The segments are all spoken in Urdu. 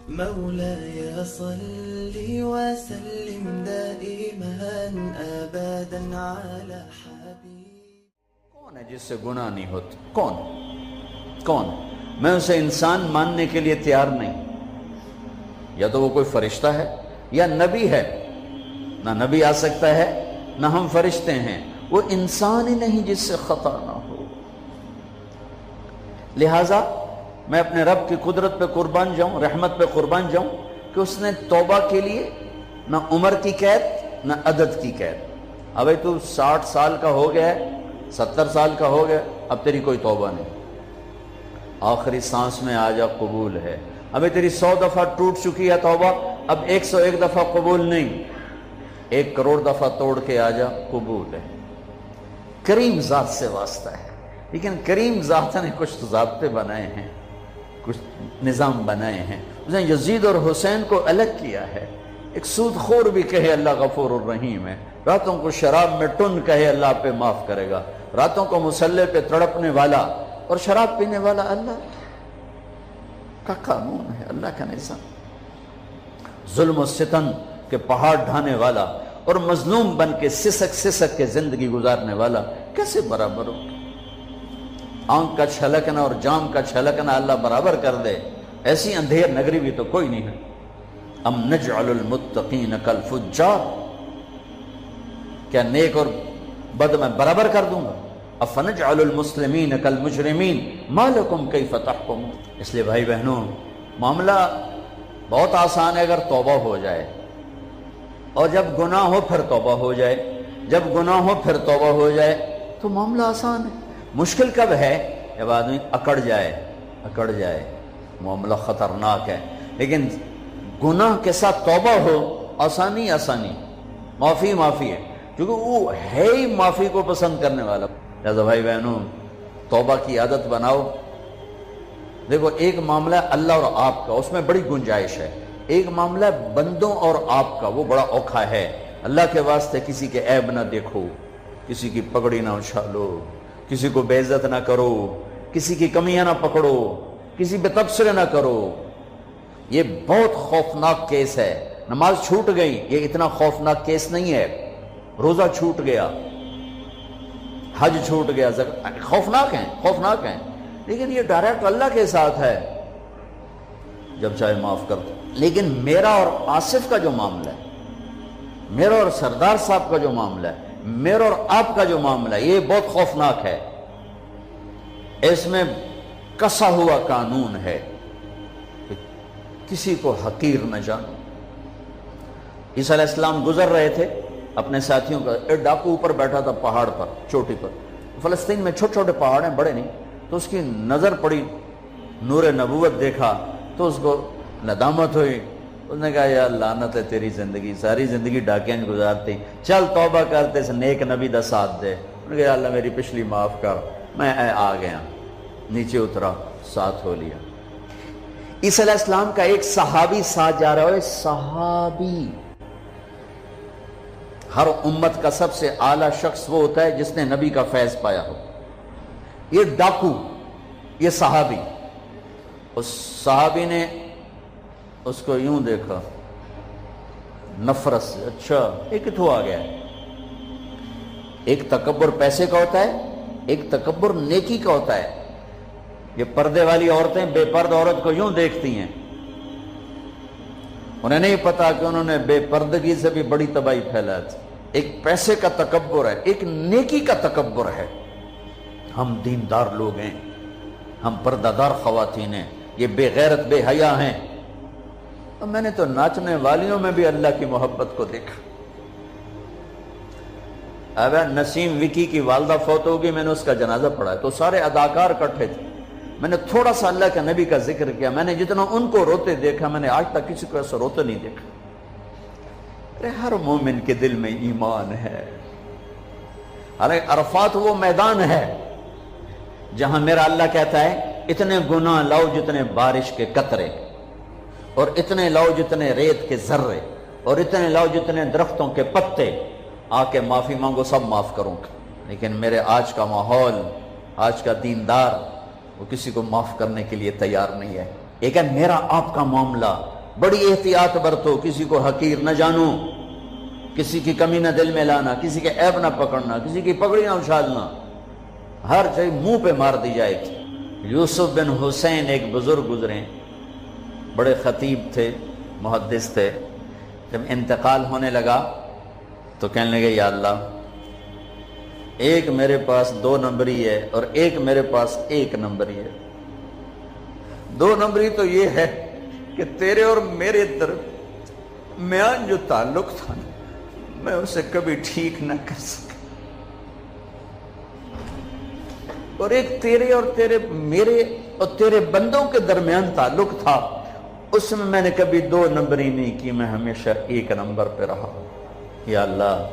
مولاي صل وسلم دائما ابدا على حبيب. کون ہے جس سے گناہ نہیں ہوتا؟ کون؟ میں اسے انسان ماننے کے لیے تیار نہیں. یا تو وہ کوئی فرشتہ ہے یا نبی ہے. نہ نبی آ سکتا ہے نہ ہم فرشتے ہیں. وہ انسان ہی نہیں جس سے خطا نہ ہو. لہٰذا میں اپنے رب کی قدرت پہ قربان جاؤں، رحمت پہ قربان جاؤں کہ اس نے توبہ کے لیے نہ عمر کی قید نہ عدد کی قید. ابھی تو 60 سال کا ہو گیا ہے، 70 سال کا ہو گیا، اب تیری کوئی توبہ نہیں. آخری سانس میں آ جا، قبول ہے. ابھی تیری 100 دفعہ ٹوٹ چکی ہے توبہ، اب 101 دفعہ قبول نہیں، 1 کروڑ دفعہ توڑ کے آ جا، قبول ہے. کریم ذات سے واسطہ ہے. لیکن کریم ذات نے کچھ ضابطے بنائے ہیں، کچھ نظام بنائے ہیں. اس نے یزید اور حسین کو الگ کیا ہے. ایک سود خور بھی کہے اللہ غفور الرحیم ہے، راتوں کو شراب میں ٹن کہے اللہ پہ معاف کرے گا، راتوں کو مصلے پہ تڑپنے والا اور شراب پینے والا اللہ کا قانون ہے، اللہ کا نظام. ظلم و ستم کے پہاڑ ڈھانے والا اور مظلوم بن کے سسک کے زندگی گزارنے والا کیسے برابر ہو؟ آنکھ کا چھلکنا اور جام کا چھلکنا اللہ برابر کر دے، ایسی اندھیر نگری بھی تو کوئی نہیں ہے. ام نجعل المتقین کالفجار، کیا نیک اور بد میں برابر کر دوں گا؟ افنجعل المسلمین کالمجرمین ما لکم کیف تحکمون. اس لیے بھائی بہنوں، معاملہ بہت آسان ہے اگر توبہ ہو جائے، اور جب گناہ ہو پھر توبہ ہو جائے. جب گناہ ہو پھر توبہ ہو جائے تو معاملہ آسان ہے. مشکل کب ہے؟ جب آدمی اکڑ جائے، معاملہ خطرناک ہے. لیکن گناہ کے ساتھ توبہ ہو، آسانی، معافی ہے، کیونکہ وہ ہے ہی معافی کو پسند کرنے والا. لہذا بھائی بہنوں، توبہ کی عادت بناؤ. دیکھو، ایک معاملہ ہے اللہ اور آپ کا، اس میں بڑی گنجائش ہے. ایک معاملہ ہے بندوں اور آپ کا، وہ بڑا اوکھا ہے. اللہ کے واسطے کسی کے عیب نہ دیکھو، کسی کی پگڑی نہ اچھالو، کسی کو بے عزت نہ کرو، کسی کی کمیاں نہ پکڑو، کسی پہ تبصرے نہ کرو. یہ بہت خوفناک کیس ہے. نماز چھوٹ گئی، یہ اتنا خوفناک کیس نہیں ہے. روزہ چھوٹ گیا، حج چھوٹ گیا، خوفناک ہیں. لیکن یہ ڈائریکٹ اللہ کے ساتھ ہے، جب چاہے معاف کر دو. لیکن میرا اور آصف کا جو معاملہ ہے، میرا اور سردار صاحب کا جو معاملہ ہے، میرا اور آپ کا جو معاملہ ہے، یہ بہت خوفناک ہے. اس میں کسا ہوا قانون ہے کہ کسی کو حقیر نہ جانو. عیسیٰ علیہ السلام گزر رہے تھے اپنے ساتھیوں کا، ایک ڈاکو اوپر بیٹھا تھا پہاڑ پر، چوٹی پر. فلسطین میں چھوٹے چھوٹے پہاڑ ہیں، بڑے نہیں. تو اس کی نظر پڑی، نور نبوت دیکھا تو اس کو ندامت ہوئی. اس نے کہا یا لعنت ہے تیری زندگی، ساری زندگی ڈاکیاں گزارتی، چل توبہ کرتے سے نیک نبی دا ساتھ دے. انہوں نے کہا یا اللہ میری پچھلی معاف کر. میں آ گیا، نیچے اترا، ساتھ ہو لیا. عیسیٰ علیہ السلام کا ایک صحابی ساتھ جا رہا ہے. صحابی، ہر امت کا سب سے اعلیٰ شخص وہ ہوتا ہے جس نے نبی کا فیض پایا ہو. یہ ڈاکو، یہ صحابی. اس صحابی نے اس کو یوں دیکھا نفرت سے، اچھا یہ کتوں آ گیا ہے. ایک تکبر پیسے کا ہوتا ہے، ایک تکبر نیکی کا ہوتا ہے. یہ پردے والی عورتیں بے پرد عورت کو یوں دیکھتی ہیں، انہیں نہیں پتا کہ انہوں نے بے پردگی سے بھی بڑی تباہی پھیلا تھی. ایک پیسے کا تکبر ہے، ایک نیکی کا تکبر ہے. ہم دیندار لوگ ہیں، ہم پردہ دار خواتین ہیں، یہ بے غیرت بے حیا ہیں. اور میں نے تو ناچنے والیوں میں بھی اللہ کی محبت کو دیکھا. اب نسیم وکی کی والدہ فوت ہوگی، میں نے اس کا جنازہ پڑھا ہے تو سارے اداکار اکٹھے تھے. میں نے تھوڑا سا اللہ کے نبی کا ذکر کیا. میں نے جتنا ان کو روتے دیکھا، میں نے آج تک کسی کو ایسا روتے نہیں دیکھا. ارے ہر مومن کے دل میں ایمان ہے. ارے عرفات وہ میدان ہے جہاں میرا اللہ کہتا ہے اتنے گناہ لاؤ جتنے بارش کے قطرے، اور اتنے لاؤ جتنے ریت کے ذرے، اور اتنے لاؤ جتنے درختوں کے پتے، آ کے معافی مانگو، سب معاف کروں گا. لیکن میرے آج کا ماحول، آج کا دیندار، وہ کسی کو معاف کرنے کے لیے تیار نہیں ہے. لیکن میرا آپ کا معاملہ بڑی احتیاط برتو، کسی کو حقیر نہ جانو، کسی کی کمی نہ دل میں لانا، کسی کے عیب نہ پکڑنا، کسی کی پگڑی نہ اچھالنا، ہر چیز منہ پہ مار دی جائے گی۔ یوسف بن حسین ایک بزرگ گزرے، بڑے خطیب تھے، محدث تھے۔ جب انتقال ہونے لگا تو کہنے لگے یا اللہ، ایک میرے پاس 2 نمبری ہے اور ایک میرے پاس 1 نمبری ہے۔ 2 نمبری تو یہ ہے کہ تیرے اور میرے درمیان جو تعلق تھا میں اسے کبھی ٹھیک نہ کر سکا، اور ایک تیرے اور میرے اور تیرے بندوں کے درمیان تعلق تھا، اس میں نے کبھی 2 نمبری نہیں کی، میں ہمیشہ 1 نمبر پہ رہا۔ یا اللہ،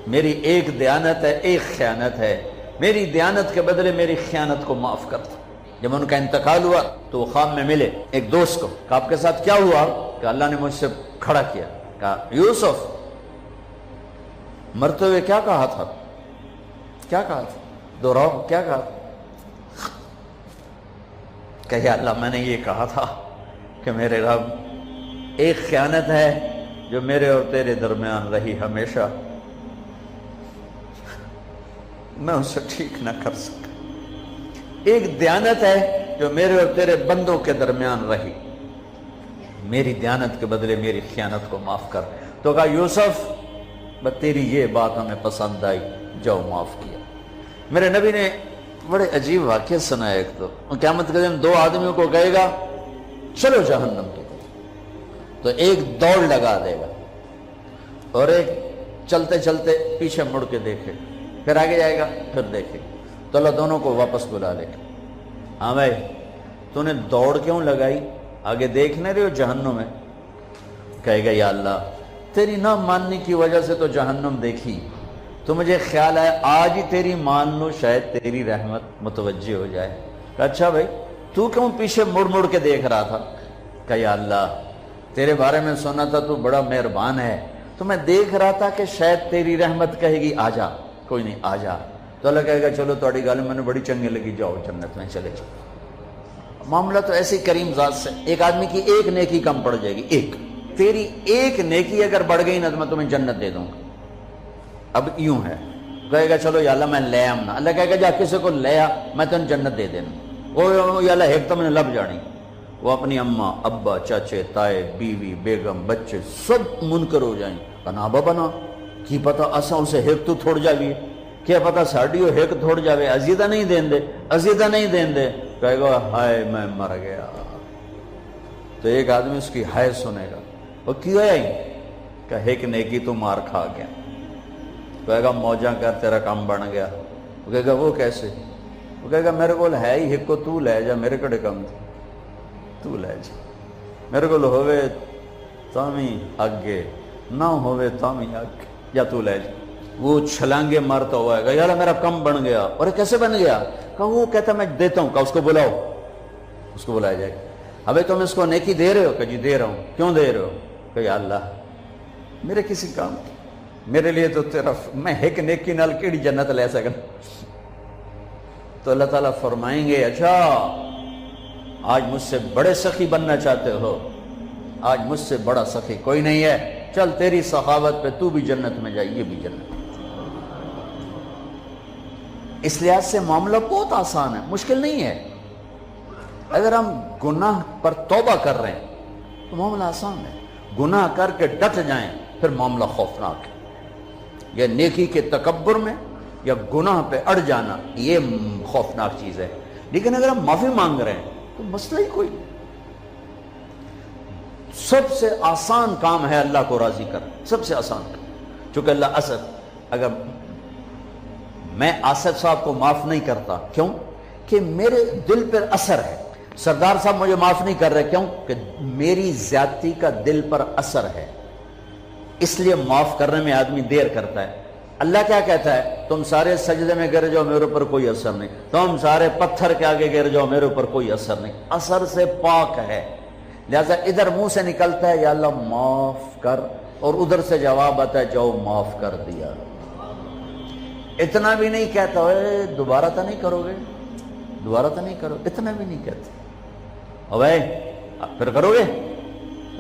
میری ایک دیانت ہے، ایک خیانت ہے، میری دیانت کے بدلے میری خیانت کو معاف کر دو۔ جب ان کا انتقال ہوا تو وہ خواب میں ملے ایک دوست کو، کہ آپ کے ساتھ کیا ہوا؟ کہ اللہ نے مجھ سے کھڑا کیا، کہا یوسف مرتے ہوئے کیا کہا تھا؟ کیا کہا تھا؟ دوہراؤ، کیا کہا تھا؟ کہ یا اللہ، میں نے یہ کہا تھا کہ میرے رب، ایک خیانت ہے جو میرے اور تیرے درمیان رہی ہمیشہ، میں اسے ٹھیک نہ کر سکا۔ ایک دیانت ہے جو میرے اور تیرے بندوں کے درمیان رہی، میری دیانت کے بدلے میری خیانت کو معاف کر۔ تو کہا یوسف، بس تیری یہ بات ہمیں پسند آئی، جاؤ معاف کیا۔ میرے نبی نے بڑے عجیب واقعہ سنا ہے۔ ایک تو قیامت کے دن 2 آدمیوں کو کہے گا چلو جہنم کی طرف، تو ایک دوڑ لگا دے گا اور ایک چلتے چلتے پیچھے مڑ کے دیکھے، پھر آگے جائے گا، پھر دیکھے، تو اللہ دونوں کو واپس بلا لے گا۔ ہاں بھائی، تو نے دوڑ کیوں لگائی؟ آگے دیکھ نہیں رہے ہو جہنم میں؟ کہے گا یا اللہ، تیری نہ ماننے کی وجہ سے تو جہنم دیکھی، تو مجھے خیال ہے آج ہی تیری مان لو، شاید تیری رحمت متوجہ ہو جائے۔ کہا اچھا بھائی، تو کیوں پیچھے مڑ مڑ کے دیکھ رہا تھا؟ کہ یا اللہ، تیرے بارے میں سنا تھا تو بڑا مہربان ہے، تو میں دیکھ رہا تھا کہ شاید تیری رحمت کہے گی آ جا۔ کوئی نہیں، آ جا۔ تو اللہ کہے گا چلو تھوڑی گل میں نے بڑی چنگی لگی، جاؤ جنت میں چلے جاؤ۔ معاملہ تو ایسی کریم ذات سے، ایک آدمی کی ایک نیکی کم پڑ جائے گی، ایک، تیری ایک نیکی اگر بڑھ گئی نا تو میں تمہیں جنت دے دوں گا۔ اب یوں ہے، کہے گا چلو یا اللہ میں لے آم نا، اللہ کہے گا جا کسی کو لے آ، میں تمہیں جنت دے دینا۔ وہ یا اللہ ایک تو میں نے لب جانی، وہ اپنی اماں، ابا، چاچے، تائے، بیوی، بیگم، بچے سب منکر ہو جائیں، بنا بنا کی پتہ اساں اسے ہیک تو تھوڑ جاوی، کیا پتہ ساڑی ہو ہیک تھوڑ جاوے، عزیدہ نہیں دین دے، عزیدہ نہیں دین دے۔ کہے گا ہائے میں مر گیا۔ تو ایک آدمی اس کی ہائے سنے گا، وہ کیوں ہے؟ کہ ہیک نیکی تو مار کھا گیا۔ کہے گا موجاں کر، تیرا کام بن گیا۔ وہ کہے گا وہ کیسے؟ وہ کہے گا میرے کو ہے ہی ہیک کو، تو لے جا، میرے کڑے کام تھے، تو لے جا، میرے کو ہوئے تامی آگے، نہ ہوئے تامی آگے، یا تو لے جا۔ وہ چھلانگے مارتا ہوا ہے، یار میرا کم بن گیا۔ اور کیسے بن گیا؟ کہا وہ کہتا میں دیتا ہوں۔ کہا اس کو بلاؤ، اس کو بلایا جائے گا۔ ابھی تم اس کو نیکی دے رہے ہو؟ کہ جی دے رہا ہوں۔ کیوں دے رہے ہو؟ کہ یا اللہ میرے کسی کام کی، میرے لیے تو تیرا، میں ایک نیکی نال کیڑی جنت لے سکا۔ تو اللہ تعالیٰ فرمائیں گے اچھا آج مجھ سے بڑے سخی بننا چاہتے ہو؟ آج مجھ سے بڑا سخی کوئی نہیں ہے، چل تیری سخاوت پہ تو بھی جنت میں جائے، یہ بھی جنت۔ اس لحاظ سے معاملہ بہت آسان ہے، مشکل نہیں ہے۔ اگر ہم گناہ پر توبہ کر رہے ہیں تو معاملہ آسان ہے، گناہ کر کے ڈٹ جائیں پھر معاملہ خوفناک ہے۔ یا نیکی کے تکبر میں یا گناہ پہ اڑ جانا یہ خوفناک چیز ہے۔ لیکن اگر ہم معافی مانگ رہے ہیں تو مسئلہ ہی کوئی، سب سے آسان کام ہے اللہ کو راضی کرنا، سب سے آسان کام۔ چونکہ اللہ اگر میں آصف صاحب کو معاف نہیں کرتا، کیوں کہ میرے دل پر اثر ہے۔ سردار صاحب مجھے معاف نہیں کر رہے، کیوں کہ میری زیادتی کا دل پر اثر ہے، اس لیے معاف کرنے میں آدمی دیر کرتا ہے۔ اللہ کیا کہتا ہے؟ تم سارے سجدے میں گر جاؤ، میرے اوپر کوئی اثر نہیں، تم سارے پتھر کے آگے گر جاؤ، میرے اوپر کوئی اثر نہیں، اثر سے پاک ہے۔ لہذا ادھر منہ سے نکلتا ہے یا اللہ معاف کر، اور ادھر سے جواب آتا ہے جاؤ معاف کر دیا۔ اتنا بھی نہیں کہتا اے دوبارہ تو نہیں کرو گے، دوبارہ تو نہیں کرو، اتنا بھی نہیں کہتے، اوے پھر کرو گے،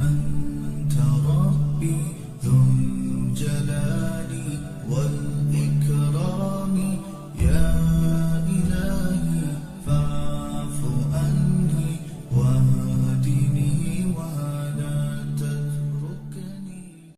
أنت ربي